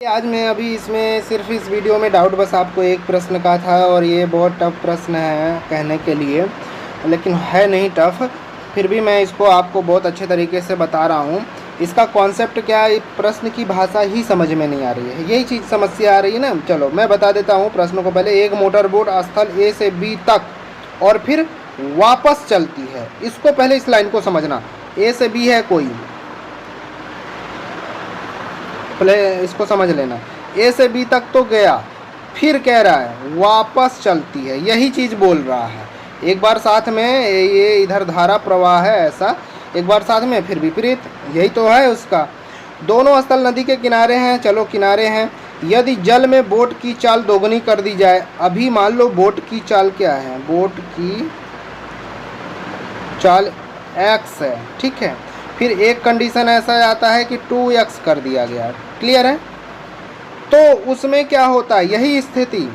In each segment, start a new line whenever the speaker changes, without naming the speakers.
आज मैं अभी इसमें सिर्फ इस वीडियो में डाउट बस आपको एक प्रश्न का था और ये बहुत टफ प्रश्न है कहने के लिए, लेकिन है नहीं टफ, फिर भी मैं इसको आपको बहुत अच्छे तरीके से बता रहा हूँ। इसका कॉन्सेप्ट क्या है, प्रश्न की भाषा ही समझ में नहीं आ रही है, यही चीज़ समस्या आ रही है ना। चलो मैं बता देता हूँ प्रश्न को। पहले एक मोटर बोट स्थल ए से बी तक और फिर वापस चलती है। इसको पहले इस लाइन को समझना। ए से बी है कोई, पहले इसको समझ लेना। ए से बी तक तो गया, फिर कह रहा है वापस चलती है, यही चीज़ बोल रहा है। एक बार साथ में ये इधर धारा प्रवाह है ऐसा, एक बार साथ में फिर विपरीत, यही तो है उसका। दोनों स्थल नदी के किनारे हैं, चलो किनारे हैं। यदि जल में बोट की चाल दोगुनी कर दी जाए, अभी मान लो बोट की चाल क्या है, बोट की चाल x है, ठीक है। फिर एक कंडीशन ऐसा आता है कि 2x कर दिया गया, क्लियर है। तो उसमें क्या होता है, यही स्थिति।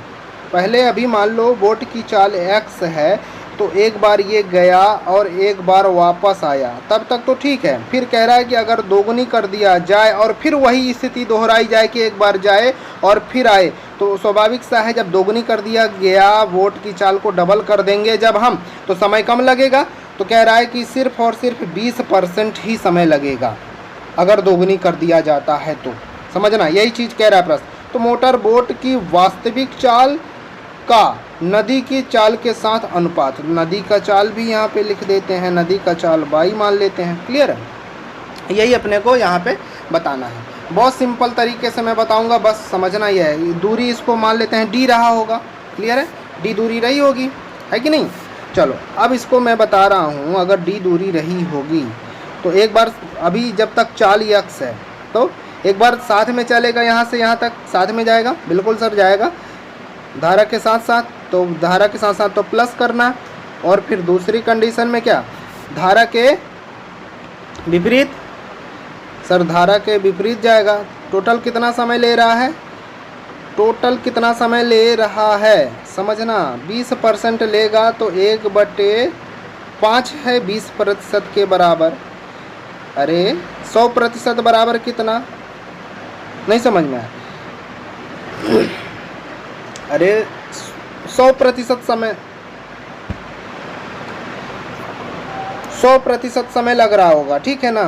पहले अभी मान लो बोट की चाल x है, तो एक बार ये गया और एक बार वापस आया, तब तक तो ठीक है। फिर कह रहा है कि अगर दोगुनी कर दिया जाए और फिर वही स्थिति दोहराई जाए कि एक बार जाए और फिर आए, तो स्वाभाविक सा है जब दोगुनी कर दिया गया, बोट की चाल को डबल कर देंगे जब हम, तो समय कम लगेगा। तो कह रहा है कि सिर्फ और सिर्फ 20% ही समय लगेगा अगर दोगुनी कर दिया जाता है तो, समझना, यही चीज़ कह रहा है प्रश्न। तो मोटर बोट की वास्तविक चाल का नदी की चाल के साथ अनुपात, नदी का चाल भी यहाँ पे लिख देते हैं, नदी का चाल y मान लेते हैं, क्लियर है। यही अपने को यहाँ पे बताना है। बहुत सिंपल तरीके से मैं बताऊँगा, बस समझना ही है। दूरी इसको मान लेते हैं d रहा होगा, क्लियर है, d दूरी रही होगी, है कि नहीं। चलो अब इसको मैं बता रहा हूँ, अगर d दूरी रही होगी तो एक बार अभी जब तक चाल x है तो एक बार साथ में चलेगा, यहाँ से यहाँ तक साथ में जाएगा, बिल्कुल सर जाएगा, धारा के साथ साथ। तो धारा के साथ साथ तो प्लस करना, और फिर दूसरी कंडीशन में क्या, धारा के विपरीत, सर धारा के विपरीत जाएगा। टोटल कितना समय ले रहा है, टोटल कितना समय ले रहा है समझना, 20% लेगा तो 1/5 है 20% के बराबर। अरे 100% बराबर कितना, नहीं समझ में आया। अरे 100% समय, 100% समय लग रहा होगा, ठीक है ना,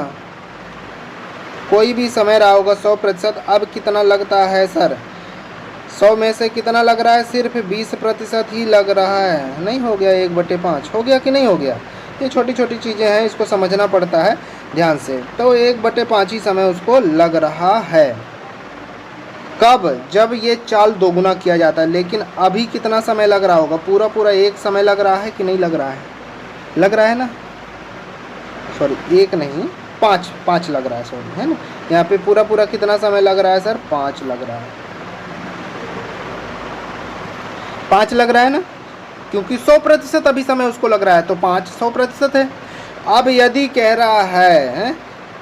कोई भी समय रहा होगा 100%। अब कितना लगता है सर, 100 में से कितना लग रहा है, सिर्फ 20% ही लग रहा है। नहीं हो गया 1/5, हो गया कि नहीं हो गया। ये छोटी छोटी चीज़ें हैं, इसको समझना पड़ता है ध्यान से। तो 1/5 ही समय उसको लग रहा है। कब, जब ये चाल दोगुना किया जाता है। लेकिन अभी कितना समय लग रहा होगा, पूरा पूरा एक समय लग रहा है कि नहीं लग रहा है, लग रहा है ना, सॉरी एक नहीं 5 लग रहा है, सॉरी, है ना। यहाँ पे पूरा पूरा कितना समय लग रहा है सर, 5 लग रहा है, 5 लग रहा है ना, क्योंकि 100% अभी समय उसको लग रहा है, तो 5 100% है। अब यदि कह रहा है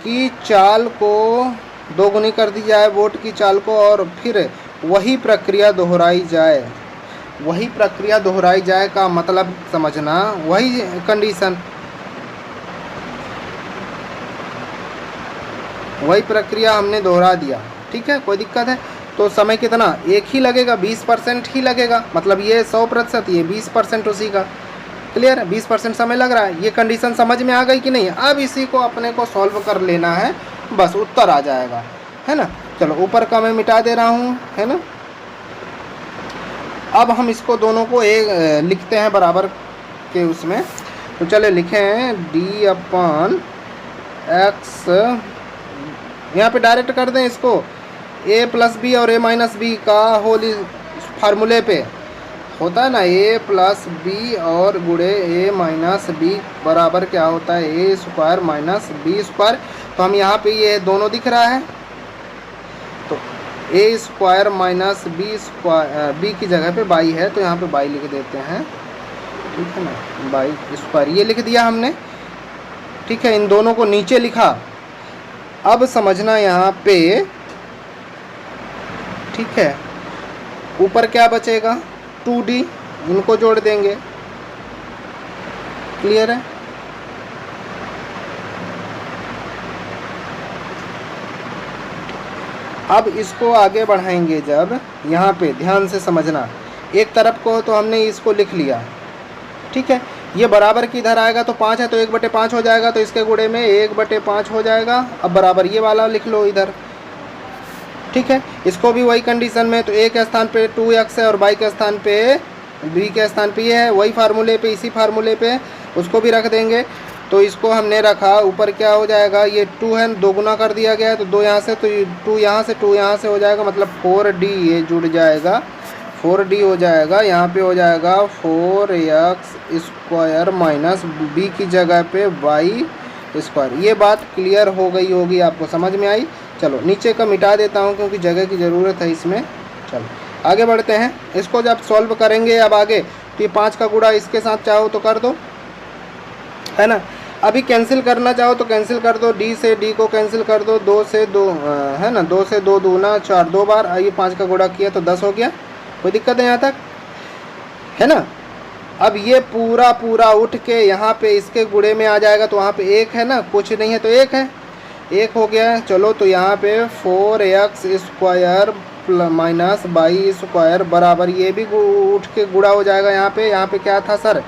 कि चाल को दोगुनी कर दी जाए, बोट की चाल को, और फिर वही प्रक्रिया दोहराई जाए, वही प्रक्रिया दोहराई जाए का मतलब समझना, वही कंडीशन, वही प्रक्रिया हमने दोहरा दिया, ठीक है, कोई दिक्कत है। तो समय कितना, एक ही लगेगा, 20% ही लगेगा, मतलब ये 100%, ये 20% उसी का, क्लियर है, 20% समय लग रहा है। ये कंडीशन समझ में आ गई कि नहीं। अब इसी को अपने को सॉल्व कर लेना है, बस उत्तर आ जाएगा, है ना। चलो ऊपर का मैं मिटा दे रहा हूँ, है ना। अब हम इसको दोनों को एक लिखते हैं बराबर के उसमें। तो चले लिखें d/x, यहाँ पे डायरेक्ट कर दें इसको, a+b और a-b का होल फार्मूले पे होता है ना, a+b और गुणे a-b बराबर क्या होता है, a² - b²। तो हम यहाँ पे ये दोनों दिख रहा है, तो a² - b² की जगह पे बाई है, तो यहाँ पे बाई लिख देते हैं, ठीक है ना, बाई², ये लिख दिया हमने, ठीक है। इन दोनों को नीचे लिखा। अब समझना यहाँ पे, ठीक है, ऊपर क्या बचेगा, 2d, इनको जोड़ देंगे, क्लियर है। अब इसको आगे बढ़ाएंगे जब, यहाँ पे ध्यान से समझना, एक तरफ को तो हमने इसको लिख लिया, ठीक है। ये बराबर की इधर आएगा तो 5 है तो 1/5 हो जाएगा, तो इसके गुणे में 1/5 हो जाएगा। अब बराबर ये वाला लिख लो इधर, ठीक है। इसको भी वही कंडीशन में, तो ए के स्थान पे 2x है और बाई के स्थान पे, बी के स्थान पे ये है, वही फार्मूले पे, इसी फार्मूले पे उसको भी रख देंगे। तो इसको हमने रखा, ऊपर क्या हो जाएगा, ये 2 है, 2 गुना कर दिया गया है, तो 2 यहाँ से, तो 2 यहाँ से, 2 यहाँ से हो जाएगा, मतलब 4d ये जुड़ जाएगा, 4d हो जाएगा। यहाँ पे हो जाएगा 4x² माइनस b की जगह पे y²। ये बात क्लियर हो गई होगी, आपको समझ में आई। चलो नीचे का मिटा देता हूँ क्योंकि जगह की ज़रूरत है इसमें। चलो आगे बढ़ते हैं। इसको जब सॉल्व करेंगे अब आगे, तो ये 5 का गुणा इसके साथ चाहो तो कर दो, है ना। अभी कैंसिल करना चाहो तो कैंसिल कर दो, d से d को कैंसिल कर दो, 2 से 2 है ना, 2 से 2 दूना 4, 2 बार आइए 5 का गुणा किया तो 10 हो गया। कोई दिक्कत है यहाँ तक, है ना। अब ये पूरा उठ के यहाँ पे इसके गुणे में आ जाएगा, तो वहाँ पे 1 है ना, कुछ नहीं है तो 1 है, 1 हो गया। चलो तो यहाँ पे 4x² माइनस y² बराबर, ये भी उठ के गुणा हो जाएगा। यहाँ पे क्या था सर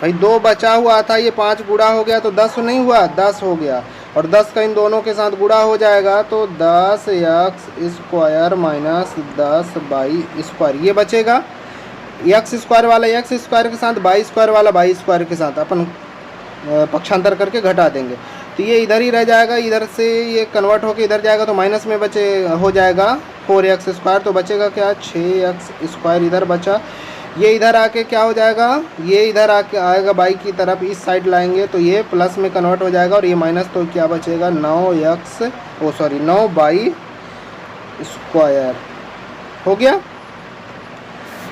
भाई, 2 बचा हुआ था, ये 5 गुणा हो गया तो 10 नहीं हुआ, 10 हो गया, और 10 का इन दोनों के साथ गुणा हो जाएगा तो 10x² माइनस 10y², ये बचेगा। x² वाला x² के साथ, y² वाला y² के साथ अपन पक्षांतर करके घटा देंगे, तो ये इधर ही रह जाएगा, इधर से ये कन्वर्ट होके इधर जाएगा तो माइनस में हो जाएगा 4x², तो बचेगा क्या, 6x² इधर बचा। ये इधर आके क्या हो जाएगा, ये इधर आके आएगा बाई की तरफ, इस साइड लाएंगे तो ये प्लस में कन्वर्ट हो जाएगा, और ये माइनस, तो क्या बचेगा 9y² हो गया।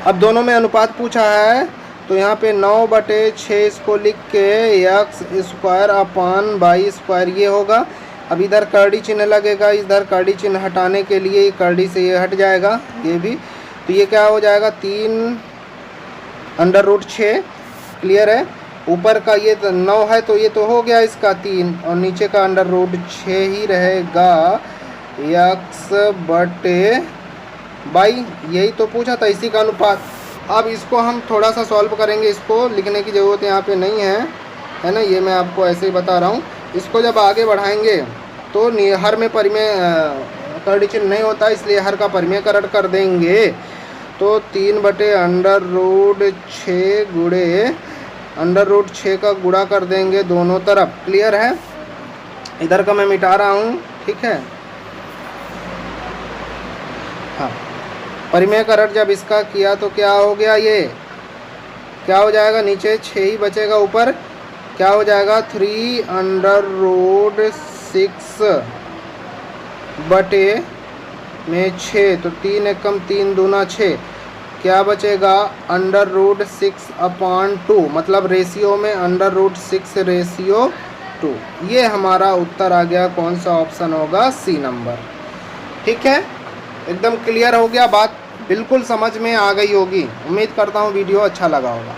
अब दोनों में अनुपात पूछा है, तो यहाँ पे 9/6 इसको लिख के x² अपान y² ये होगा। अब इधर कर्डी चिन्ह लगेगा, इधर कर्डी चिन्ह हटाने के लिए कर्डी से ये हट जाएगा, ये भी, तो ये क्या हो जाएगा 3√6, क्लियर है। ऊपर का ये 9 है तो ये तो हो गया इसका 3, और नीचे का √6 ही रहेगा x/y, यही तो पूछा था, इसी का अनुपात। अब इसको हम थोड़ा सा सॉल्व करेंगे, इसको लिखने की ज़रूरत यहाँ पे नहीं है, है ना, ये मैं आपको ऐसे ही बता रहा हूँ। इसको जब आगे बढ़ाएंगे तो हर में परिमेय कर्डी चिन्ह नहीं होता, इसलिए हर का परिमेयकरण कर देंगे, तो 3/√6 गुणे √6 का गुणा कर देंगे दोनों तरफ, क्लियर है। इधर का मैं मिटा रहा हूँ, ठीक है। हाँ, परिमेयकरण जब इसका किया तो क्या हो गया, ये क्या हो जाएगा, नीचे 6 ही बचेगा, ऊपर क्या हो जाएगा 3√6 बटे में 6, तो 3 एकम 3 दूना 6, क्या बचेगा √6/2, मतलब रेशियो में √6/2। ये हमारा उत्तर आ गया, कौन सा ऑप्शन होगा, सी नंबर। ठीक है, एकदम क्लियर हो गया, बात बिल्कुल समझ में आ गई होगी। उम्मीद करता हूँ वीडियो अच्छा लगा होगा।